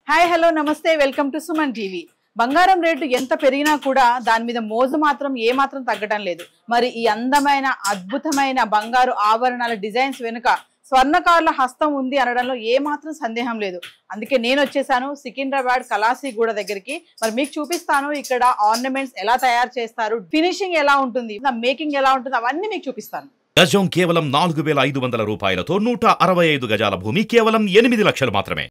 Hi hello నమస్తే welcome to Suman TV. బంగారం rate ఎంత పెరిగినా కూడా దాని మీద మోజు మాత్రం ఏ మాత్రం తగ్గడం లేదు. మరి ఈ అందమైన అద్భుతమైన బంగారు ఆభరణాల డిజైన్స్ వెనుక స్వర్ణకారుల హస్తం ఉంది అనడంలో ఏ మాత్రం సందేహం లేదు. అందుకే నేను వచ్చేసాను సికింద్రాబాద్ కలాసీగూడ దగ్గరికి. మరి మీకు చూపిస్తాను ఇక్కడ ఆర్నమెంట్స్ ఎలా తయారు చేస్తారు, ఫినిషింగ్ ఎలా ఉంటుంది, మేకింగ్ ఎలా ఉంటుంది, అవన్నీ మీకు చూపిస్తాను. గజం కేవలం 4500 రూపాయలతో 165 గజాల భూమి కేవలం 8 లక్షలు మాత్రమే.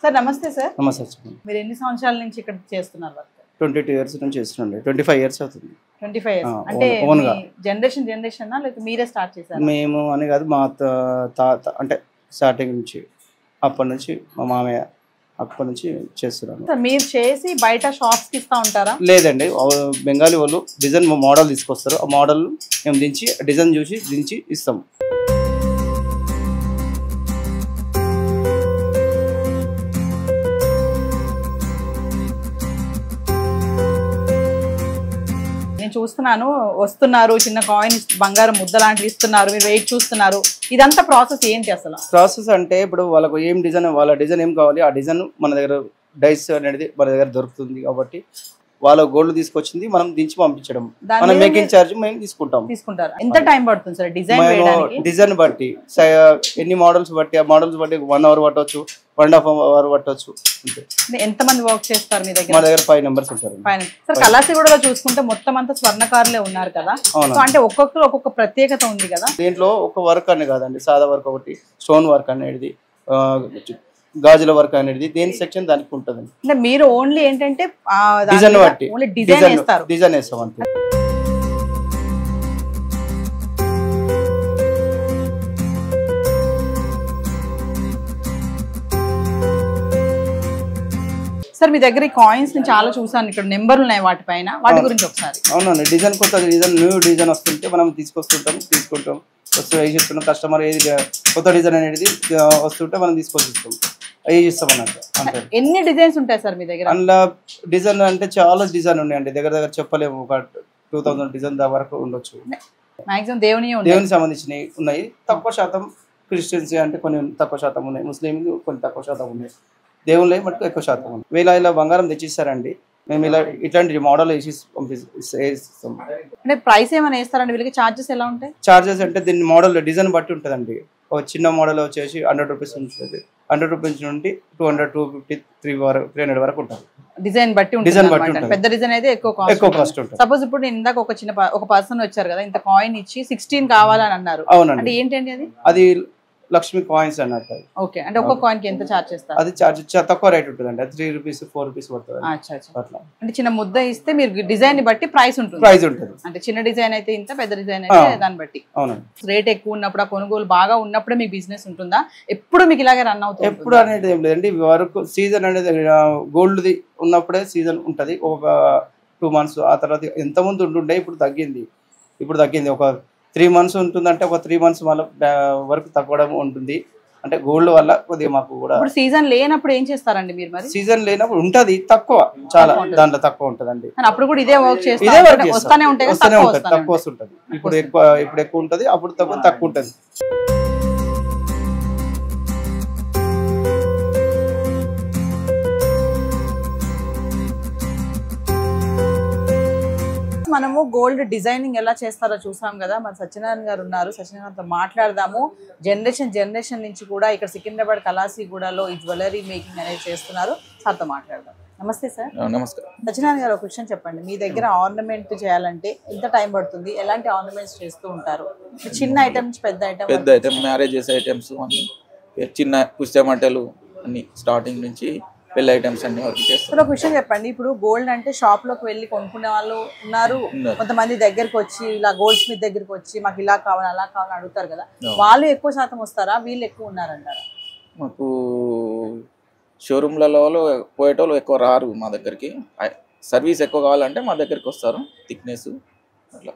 సార్ నమస్తే సార్. నమస్తే. మీరు ఎన్ని సంవత్సరాల నుంచి ఇక్కడ చేస్తున్నారు వర్క్? 22 ఇయర్స్ నుంచి చేస్తున్నాండి. 25 ఇయర్స్ అవుతుంది. 25 ఇయర్స్ అంటే జనరేషన్ లేకపోతే మీరే స్టార్ట్ చేశారు? మేము అని కాదు, మా తాత అంటే స్టార్టింగ్ నుంచి అప్పటి నుంచి మా మామయ్య అప్పటి నుంచి చేస్తున్నాను. సార్ మీరు చేసి బయట షాప్స్ కి ఇస్తా ఉంటారా? లేదండి, బెంగాలీ వాళ్ళు డిజైన్ మోడల్ తీసుకొస్తారు. ఆ మోడల్ మేము దించి డిజైన్ చూసి దించి ఇస్తాం. చూస్తున్నాను, వస్తున్నారు, చిన్న కాయిన్ బంగారం ముద్ద లాంటివి ఇస్తున్నారు, మీరు వెయిట్ చూస్తున్నారు. ఇదంతా ప్రాసెస్ ఏంటి అసలు? ప్రాసెస్ అంటే ఇప్పుడు వాళ్ళకు ఏం డిజైన్, వాళ్ళ డిజైన్ ఏం కావాలి, ఆ డిజైన్ మన దగ్గర డైస్ అనేది మన దగ్గర దొరుకుతుంది కాబట్టి వాళ్ళ గోల్డ్ తీసుకొచ్చింది మనం దించి పంపించడం. మనం మేకింగ్ చార్జ్ మేము తీసుకుంటారు. ఎంత టైం పడుతుంది సార్ డిజైన్ వేయడానికి? డిజైన్ బట్టి ఎన్ని మోడల్స్ బట్టి, ఆ మోడల్స్ బట్టి 1 అవర్ పట్టవచ్చు, 1.5 అవర్ పట్టవచ్చు. ఎంత మంది వర్క్ చేస్తారు మీ దగ్గర? మా దగ్గర 5 మెంబర్స్ ఉంటారు. సార్ కలాసీగూడలో చూసుకుంటే మొత్తం అంతా స్వర్ణకారులే ఉన్నారు కదా, అంటే ఒక్కొక్కరు ఒక్కొక్క ప్రత్యేకత ఉంది కదా. దీంట్లో ఒక వర్క్ అనే కాదండి, సాదా వర్క్ ఒకటి, స్టోన్ వర్క్ అనేది, గాజుల వర్క్ అనేది, దేని సెక్షన్ దానికి ఉంటుంది. అంటే మీరు ఓన్లీ ఏంటంటే డిజైన్ బట్టి డిజైన్ వేస్తాం అంతే. సార్ మీ దగ్గర కాయిన్స్ ని చాలా చూసాను, ఇక్కడ నెంబర్లు ఉన్నాయి వాటిపైన, వాటి గురించి ఒకసారి. అవునండి, డిజైన్ కొత్త డిజైన్, న్యూ డిజైన్ వస్తుంటే మనం తీసుకుంటాం వస్తూ వేసిస్తున్నాం. కస్టమర్ ఏది కొత్త డిజైన్ అనేది వస్తుంటే మనం తీసుకొచ్చిస్తాం, అవి ఇస్తాం అన్నట్టు. అంతే. ఎన్ని డిజైన్స్ ఉంటాయి సార్ మీ దగ్గర? అందులో డిజైన్ అంటే చాలా డిజైన్ ఉన్నాయండి, దగ్గర చెప్పలేము, ఒక 2000 డిజైన్ వరకు ఉండొచ్చు. మాక్సిమం దేవునికి సంబంధించినవి ఉన్నాయి. తక్కువ శాతం క్రిస్టియన్స్ అంటే కొన్ని తక్కువ శాతం ఉన్నాయి, ముస్లిం కొన్ని తక్కువ శాతం ఉన్నాయి, దేవుళ్ళే మటుకు ఎక్కువ శాతం ఉన్నాయి. వీళ్ళ ఇలా బంగారం తెచ్చిస్తారండి, మేము ఇలా ఇట్లాంటి మోడల్ వేసి పంపిస్తాం. అంటే ప్రైస్ ఏమైనా వేస్తారండి వీళ్ళకి? చార్జెస్ ఎలా ఉంటాయి? చార్జెస్ అంటే దీని మోడల్ డిజైన్ బట్టి ఉంటుందండి. ఒక చిన్న మోడల్ వచ్చేసి 100 రూపీస్ ఉంటుంది, 100 రూపీస్ నుండి 200, 250, 300 వరకు ఉంటుంది. డిజైన్ బట్టి ఉంటుంది. పెద్ద డిజైన్ అయితే ఎక్కువ కాస్ట్ ఉంటుంది. సపోజ్ ఇప్పుడు నేను ఇందాక ఒక పర్సన్ వచ్చారు కదా, ఇంత కాయిన్ ఇచ్చి 16 కావాలని అన్నారు. అవునండి. అంటే ఏంటండి అది? అది లక్ష్మి కాయిన్స్ అన్నట్టు. ఓకే, అంటే ఒక్క కాయిన్ కి ఎంత చార్జ్ చేస్తారు? అది చార్జ్ తక్కువ రేట్ ఉంటుందండి, అది 3 రూపీస్ 4 రూపీస్ పడుతుంది. అట్లా అంటే చిన్న ముద్ద ఇస్తే మీరు డిజైన్ ని బట్టి ప్రైస్ ఉంటుంది. అంటే చిన్న డిజైన్ అయితే ఇంత, పెద్ద డిజైన్ అయితే దాన్ని బట్టి. రేట్ ఎక్కువ ఉన్నప్పుడు, ఆ కొనుగోలు బాగా ఉన్నప్పుడే మీకు బిజినెస్ ఉంటుందా? ఎప్పుడు మీకు ఇలాగే రన్ అవుతుంది? ఎప్పుడు అనేది ఏం లేదండి, వరకు సీజన్ అనేది గోల్డ్ ఉన్నప్పుడే సీజన్ ఉంటది. ఒక 2 months, ఆ తర్వాత ఎంత ముందు ఉంటుండే ఇప్పుడు తగ్గింది. ఒక 3 months ఉంటుందంటే ఒక 3 months మళ్ళీ వరకు తగ్గడం ఉంటుంది. అంటే గోల్డ్ వల్ల కొద్దిగా మాకు కూడా. సీజన్ లేనప్పుడు ఏం చేస్తారండి మీరు? మరి సీజన్ లేనప్పుడు ఉంటది తక్కువ, చాలా దాంట్లో తక్కువ ఉంటదండి. అప్పుడు కూడా ఇదే వర్క్ వస్తూనే ఉంటది, తక్కువ వస్తుంటది. ఇప్పుడు ఎక్కువ ఉంటది, అప్పుడు తక్కువ ఉంటది. మనము గోల్డ్ డిజైనింగ్ ఎలా చేస్తారో చూసాం కదా. మన సత్యనారాయణ గారు ఉన్నారు, సత్యనారాయణతో మాట్లాడదాము. జనరేషన్ నుంచి కూడా ఇక్కడ సికింద్రాబాద్ కలాసీగూడలో ఈ జ్యువెలరీ మేకింగ్ అనేది చేస్తున్నారు. సార్తో మాట్లాడదాం. నమస్తే సార్. నమస్కారం. సత్యనారాయణ గారు, ఒక క్వశ్చన్ చెప్పండి. మీ దగ్గర ఆర్నమెంట్ చేయాలంటే ఎంత టైం పడుతుంది? ఎలాంటి ఆర్నమెంట్స్ చేస్తూ ఉంటారు? చిన్న ఐటమ్ నుంచి పెద్ద ఐటమ్, మ్యారేజెస్ ఐటమ్స్ అన్ని, చిన్న పుస్తమట్టలు అన్ని, స్టార్టింగ్ నుంచి పెళ్లి ఐటమ్స్ అన్ని వర్క్ చేస్తారు. ఒక విషయం చెప్పండి, ఇప్పుడు గోల్డ్ అంటే షాప్ లోకి వెళ్ళి కొనుక్కునే వాళ్ళు ఉన్నారు, కొంతమంది దగ్గరకు వచ్చి ఇలా గోల్డ్ స్మిత్ దగ్గరకు వచ్చి మాకు ఇలా కావాలి అలా కావాలని అడుగుతారు కదా, వాళ్ళు ఎక్కువ శాతం వస్తారా, వీళ్ళు ఎక్కువ ఉన్నారంటారా? మాకు షోరూమ్లలో పోయేటోళ్ళు ఎక్కువ రారు మా దగ్గరికి. సర్వీస్ ఎక్కువ కావాలంటే మా దగ్గరికి వస్తారు, థిక్నెస్ అట్లా.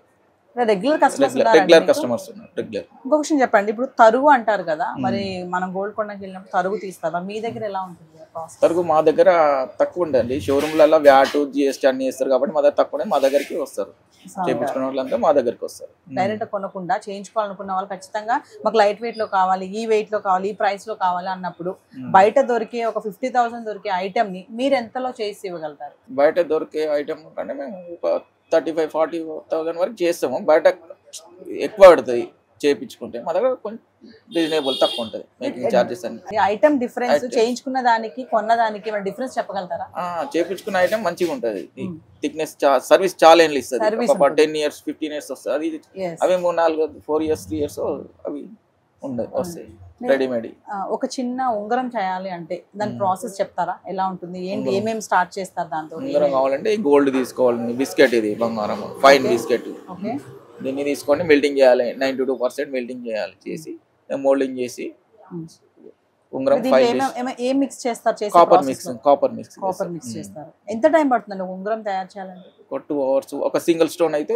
రెగ్యులర్ కస్టమర్స్ కస్టమర్స్ ఉన్నారు రెగ్యులర్. ఇంకొక విషయం చెప్పండి, ఇప్పుడు తరుగు అంటారు కదా, మరి మనం గోల్కొండకి వెళ్ళినప్పుడు తరుగు తీస్తారా? మీ దగ్గర ఎలా ఉంటుంది తరుగు? మా దగ్గర తక్కువ ఉండండి, షోరూమ్లలో వ్యాట్ జిఎస్టీ అన్ని వేస్తారు కాబట్టి మా దగ్గర తక్కువ, మా దగ్గరికి వస్తారు చేయించుకునే వాళ్ళంతా మా దగ్గరికి వస్తారు. డైరెక్ట్ కొనకుండా చేయించుకోవాలనుకున్న వాళ్ళు ఖచ్చితంగా మాకు లైట్ వెయిట్ లో కావాలి, ఈ వెయిట్ లో కావాలి, ఈ ప్రైస్ లో కావాలి అన్నప్పుడు బయట దొరికే ఒక 50,000 దొరికే ఐటమ్ ని మీరు ఎంతలో చేసి ఇవ్వగలుగుతారు? బయట దొరికే ఐటమ్ అంటే మేము ఒక 35-40,000 వరకు చేస్తాము. బయట ఎక్కువ పడుతుంది చేయించుకుంటే, మా దగ్గర కొంచెం రీజనబుల్ తక్కువ ఉంటుంది మేకింగ్ చార్జెస్ అన్ని. ఐటమ్ డిఫరెన్స్ చేయించుకున్న దానికి కొన్న దానికి డిఫరెన్స్ చెప్పగలుగుతారా? చేయించుకున్న ఐటమ్ మంచిగా ఉంటుంది, థిక్నెస్ సర్వీస్ చాలా ఏళ్ళు ఇస్తుంది, ఒక 10 years 15 years వస్తుంది. అది అవి 4 years 3 years అవి ఉండదు వస్తాయి రెడీమేడ్. ఒక చిన్న ఉంగరం చేయాలి అంటే దాని ప్రాసెస్ చెప్తారా? ఎలా ఉంటుంది, ఏంటి, ఏమేమి స్టార్ట్ చేస్తారు దాంతో? ఉంగరం కావాలంటే గోల్డ్ తీసుకోవాలి, బిస్కెట్, ఇది బంగారం ఫైన్ బిస్కెట్, దీన్ని తీసుకొని మెల్టింగ్ చేయాలి, 92% మెల్టింగ్ చేయాలి, చేసి మోల్డింగ్ చేసి ఉంగరం ఏం మిక్స్ చేస్తారు? కాపర్ మిక్స్ చేస్తారు. ఎంత టైం పడుతుంది ఉంగరం తయారు చేయాలంటే? ఒక 2 hours, ఒక సింగిల్ స్టోన్ అయితే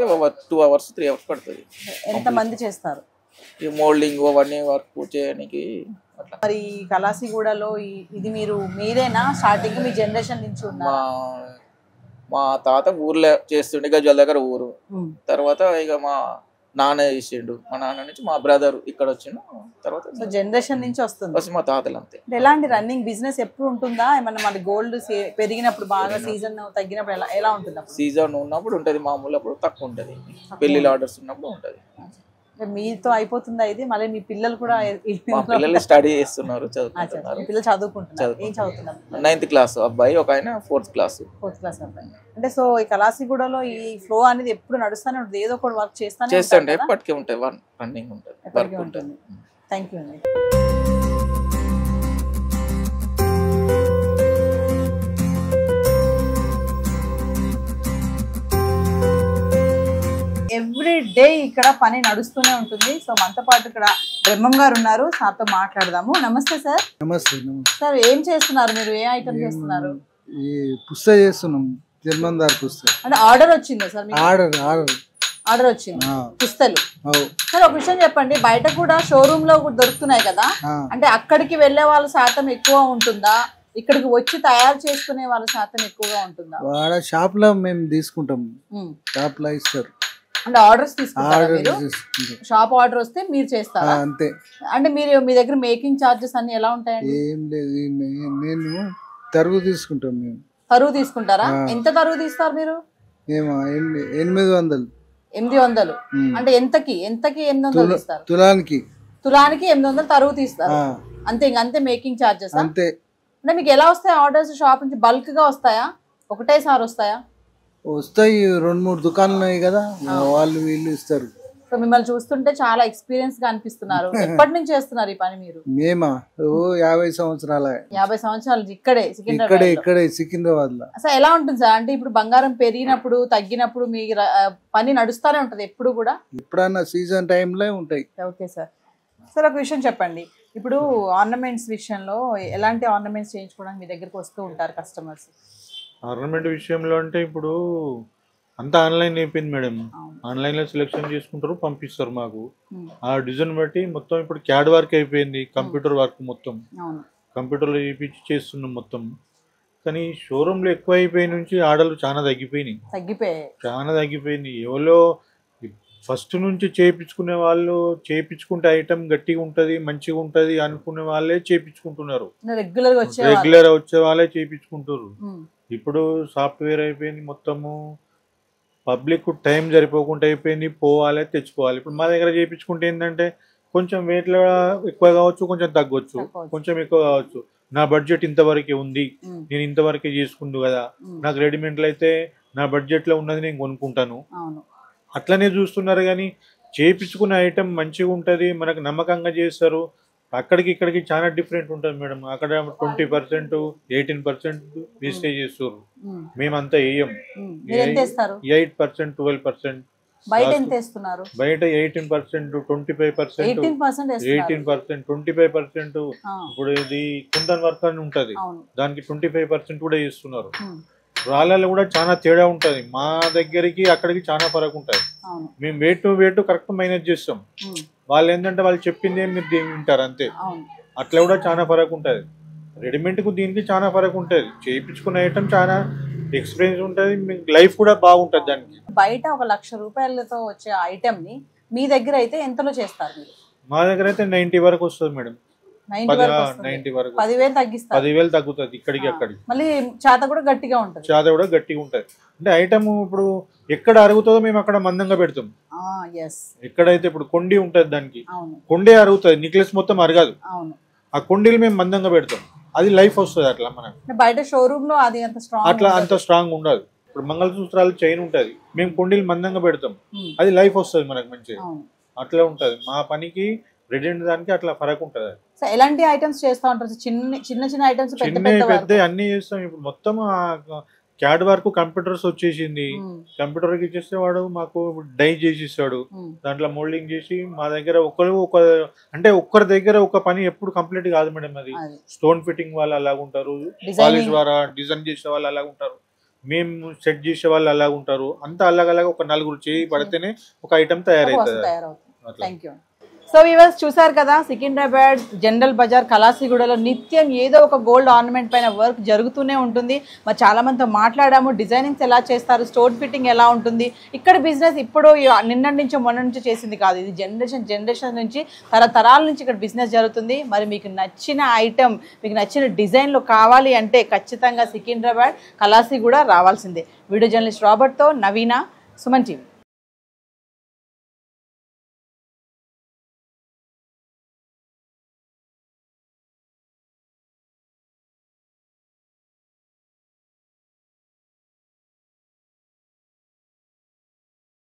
2 hours 3 hours పడుతుంది. ఎంత మంది చేస్తారు ఈ మోల్డింగ్ అవన్నీ వర్క్ చేయడానికి? మరి కలాసిగూడలో ఇది మీరేనా స్టార్టింగ్, మీ జనరేషన్ నుంచి ఉన్నా? మా తాత ఊర్లో చేస్తుండే, గజ్వల్ దగ్గర ఊరు. తర్వాత ఇక మా నాన్న చేసిండు, మా నాన్న నుంచి మా బ్రదర్ ఇక్కడ వచ్చిండు, తర్వాత జనరేషన్ నుంచి వస్తుంది మా తాతలు అంతే. ఎలాంటి రన్నింగ్ బిజినెస్ ఎప్పుడు ఉంటుందా? ఏమన్నా మన గోల్డ్ పెరిగినప్పుడు బాగా, సీజన్ తగ్గినప్పుడు ఎలా ఉంటుంది? సీజన్ ఉన్నప్పుడు ఉంటది, మామూలు అప్పుడు తక్కువ ఉంటది, పెళ్లి ఆర్డర్స్ ఉన్నప్పుడు ఉంటది. మీతో అయిపోతుందా ఇది? మళ్ళీ మీ పిల్లలు కూడా పిల్లలు స్టడీ చేస్తున్నారు, చదువుకుంటున్నారు. పిల్లలు చదువుకుంటున్నారు. ఏం చదువుతున్నారు? 9th class అబ్బాయి, ఒక ఆయన 4th class అబ్బాయి. అంటే సో ఈ కలాసిగూడలో ఈ ఫ్లో అనేది ఎప్పుడు నడుస్తూనే ఉంటుంది, ఏదో ఒక వర్క్ చేస్తుంటే ఎప్పటికీ ఉంటుంది, రన్నింగ్ ఉంటుంది, వర్క్ ఉంటుంది. థ్యాంక్ యూ అండి. ఎవ్రీ డే ఇక్కడ పని నడుస్తూనే ఉంటుంది. సో మనతో పాటు ఇక్కడ బ్రహ్మం గారు ఉన్నారు, సార్తో మాట్లాడదాము. నమస్తే సార్. నమస్తే సార్, ఏం చేస్తున్నారు మీరు? ఏ ఐటమ్ చేస్తున్నారు? ఈ పుస్తక చేస్తున్నాం, జన్మందార్ పుస్తక. అంటే ఆర్డర్ వచ్చిందా సార్? ఆర్డర్ వచ్చింది పుస్తలు. సార్ ఒక విషయం చెప్పండి, బయట కూడా షోరూమ్ లో దొరుకుతున్నాయి కదా, అంటే అక్కడికి వెళ్లే వాళ్ళ శాతం ఎక్కువ ఉంటుందా, ఇక్కడికి వచ్చి తయారు చేసుకునే వాళ్ళ శాతం ఎక్కువగా ఉంటుందా? వాడ షాప్ లో మేము తీసుకుంటాం, షాప్ లో ఇస్తారు. అంటే ఆర్డర్స్ తీసుకుంటారా మీరు? షాప్ ఆర్డర్ వస్తే మీరు చేస్తారా? అంతే. అంటే మీరు మీ దగ్గర మేకింగ్ చార్జెస్ అన్ని ఎలా ఉంటాయండి? ఏం లేదు, నేను తరుగు తీసుకుంటాం. మేము తరుగు తీసుకుంటారా? ఎంత తరుగు తీస్తారు మీరు? 800. 800 అంటే ఎంతకి 800 ఇస్తారు? తులానికి 800 తరుగు తీస్తారు అంతే. అంతే మేకింగ్ చార్జెస్ అంతే. అంటే మీకు ఎలా వస్తాయి ఆర్డర్స్? షాప్ నుంచి బల్క్ గా వస్తాయా, ఒకటేసారి వస్తాయా? వస్తాయి, 2-3 దుకాణాలు ఉన్నాయి కదా, వాళ్ళు వీళ్ళు ఇస్తారు. సో మిమ్మల్ని చూస్తుంటే చాలా ఎక్స్పీరియన్స్ గా అనిపిస్తున్నారు. ఎప్పటి నుంచి చేస్తున్నారు ఈ పని మీరు? మేమా 50 సంవత్సరాల. 50 సంవత్సరాలు ఇక్కడే సికింద్రాబాద్ లో. అసలు ఎలా ఉంటుంది సార్? అంటే ఇప్పుడు బంగారం పెరిగినప్పుడు తగ్గినప్పుడు మీ పని నడుస్తూనే ఉంటది ఎప్పుడు కూడా? ఎప్పుడన్నా సీజన్ టైంలో ఉంటాయి. Okay sir. సార్ ఒక విషయం చెప్పండి, ఇప్పుడు ఆర్నమెంట్స్ విషయంలో ఎలాంటి ఆర్నమెంట్స్ చేయించుకోవడానికి మీ దగ్గరకు వస్తూ ఉంటారు కస్టమర్స్? ఆర్నమెంట్ విషయంలో అంటే ఇప్పుడు అంతా ఆన్లైన్ అయిపోయింది మేడం, ఆన్లైన్లో సెలెక్షన్ చేసుకుంటారు, పంపిస్తారు మాకు. ఆ డిజైన్ బట్టి మొత్తం ఇప్పుడు క్యాడ్ వర్క్ అయిపోయింది, కంప్యూటర్ వర్క్ మొత్తం కంప్యూటర్లో చేయించి చేస్తున్నాం మొత్తం. కానీ షోరూమ్లో ఎక్కువ అయిపోయి నుంచి ఆర్డర్లు చాలా తగ్గిపోయింది. ఎవరో ఫస్ట్ నుంచి చేయించుకునే వాళ్ళు, చేయించుకుంటే ఐటమ్ గట్టిగా ఉంటుంది, మంచిగా ఉంటుంది అనుకునే వాళ్ళే చేయించుకుంటున్నారు, రెగ్యులర్ వచ్చే వాళ్ళే చేయించుకుంటారు. ఇప్పుడు సాఫ్ట్వేర్ అయిపోయింది మొత్తము, పబ్లిక్ టైం సరిపోకుండా అయిపోయింది, పోవాలి తెచ్చుకోవాలి. ఇప్పుడు మా దగ్గర చేయించుకుంటే ఏంటంటే కొంచెం వెయిట్లో ఎక్కువ కావచ్చు, కొంచెం తగ్గొచ్చు, కొంచెం ఎక్కువ కావచ్చు. నా బడ్జెట్ ఇంతవరకే ఉంది, నేను ఇంతవరకే చేసుకుందు కదా, నాకు రెడీమేడ్లు అయితే నా బడ్జెట్లో ఉన్నది నేను కొనుక్కుంటాను, అట్లనే చూస్తున్నారు. కానీ చేయించుకున్న ఐటమ్ మంచిగా ఉంటుంది, మనకు నమ్మకంగా చేస్తారు. అక్కడికి ఇక్కడికి చాలా డిఫరెంట్ ఉంటుంది మేడం. అక్కడ 20%, 18% వేస్టేజ్ చేస్తారు, మేమంతా వేయం. 8%, 12%. బయట 18%, 25%, 18%, 25%. ఇప్పుడు ఇది కుందన్ వర్క్ అని ఉంటది, దానికి 25% కూడా చేస్తున్నారు. రాళ్ళలో కూడా చాలా తేడా ఉంటది. మా దగ్గరికి అక్కడికి చాలా ఫరక్ ఉంటది. మేము weight to weight correct manage చేస్తాం. వాళ్ళు ఏంటంటే వాళ్ళు చెప్పింది మీరు వింటారు అంతే. అట్లా కూడా చాలా ఫరక్ ఉంటది. రెడీమేడ్ కు దీనికి చాలా ఫరక్ ఉంటది. చేయించుకున్న ఐటమ్ చాలా ఎక్స్పీరియన్స్ ఉంటది. మీకు లైఫ్ కూడా బాగుంటది. దానికి బయట 1,00,000 రూపాయలతో వచ్చే ఐటమ్ ని మీ దగ్గర అయితే ఎంతలో చేస్తారు మీరు? మా దగ్గర అయితే 90 వరకు వస్తుంది మేడం. 90 వరకు 10,000 తగ్గిస్తారు. 10,000 తగ్గుతుంది ఇక్కడికి అక్కడికి. మళ్ళీ చేత కూడా గట్టిగా ఉంటది. చేత కూడా గట్టిగా ఉంటది. అంటే ఐటమ్ ఇప్పుడు ఎక్కడ అరుగుతుందో మేము అక్కడ మందంగా పెడతాం. ఎక్కడైతే ఇప్పుడు కొండి ఉంటది దానికి కొండే అరుగుతుంది. నెక్లెస్ మొత్తం అరగదు. ఆ కొండీలు మేము మందంగా పెడతాం. అది లైఫ్ వస్తుంది. అట్లా మనకి బయట షోరూమ్ లో అది అంత స్ట్రాంగ్ ఉండదు. ఇప్పుడు మంగళసూత్రాలు చైన్ ఉంటది. మేము కొండీలు మందంగా పెడతాం. అది లైఫ్ వస్తుంది మనకి మంచిగా. అట్లా ఉంటది. మా పనికి రెడీమేడ్ దానికి అట్లా ఫరక్ ఉంటది. ఎలాంటి ఐటమ్స్ చేస్తా ఉంటారు? చిన్న ఐటమ్స్ పెద్ద అన్ని చేస్తాం. ఇప్పుడు మొత్తం క్యాడ్ వర్క్ కంప్యూటర్స్ వచ్చేసింది. కంప్యూటర్ కి ఇచ్చేస్తే వాడు మాకు డై చేసి ఇస్తాడు. దాంట్లో మోల్డింగ్ చేసి మా దగ్గర ఒక్కరి దగ్గర ఒక పని ఎప్పుడు కంప్లీట్ కాదు మేడం. అది స్టోన్ ఫిట్టింగ్ వాళ్ళు అలాగుంటారు, పాలిష్ ద్వారా డిజైన్ చేసే వాళ్ళు అలాగుంటారు, మేము సెట్ చేసే వాళ్ళు అలాగుంటారు. అంతా అలాగ ఒక 4 చేయి పడితేనే ఒక ఐటమ్ తయారైతుంది. సో వ్యూవర్స్ చూసారు కదా, సికింద్రాబాద్ జనరల్ బజార్ కలాసిగూడలో నిత్యం ఏదో ఒక గోల్డ్ ఆర్నమెంట్ పైన వర్క్ జరుగుతూనే ఉంటుంది. మరి చాలా మందితో మాట్లాడాము. డిజైనింగ్స్ ఎలా చేస్తారు, స్టోన్ ఫిట్టింగ్ ఎలా ఉంటుంది. ఇక్కడ బిజినెస్ ఇప్పుడు నిన్నటి నుంచో మొన్న నుంచి చేసింది కాదు. ఇది జనరేషన్ నుంచి తరతరాల నుంచి ఇక్కడ బిజినెస్ జరుగుతుంది. మరి మీకు నచ్చిన ఐటమ్, మీకు నచ్చిన డిజైన్లు కావాలి అంటే ఖచ్చితంగా సికింద్రాబాద్ కలాసిగూడ రావాల్సిందే. వీడియో జర్నలిస్ట్ రాబర్ట్తో నవీన, సుమన్ టీవీ.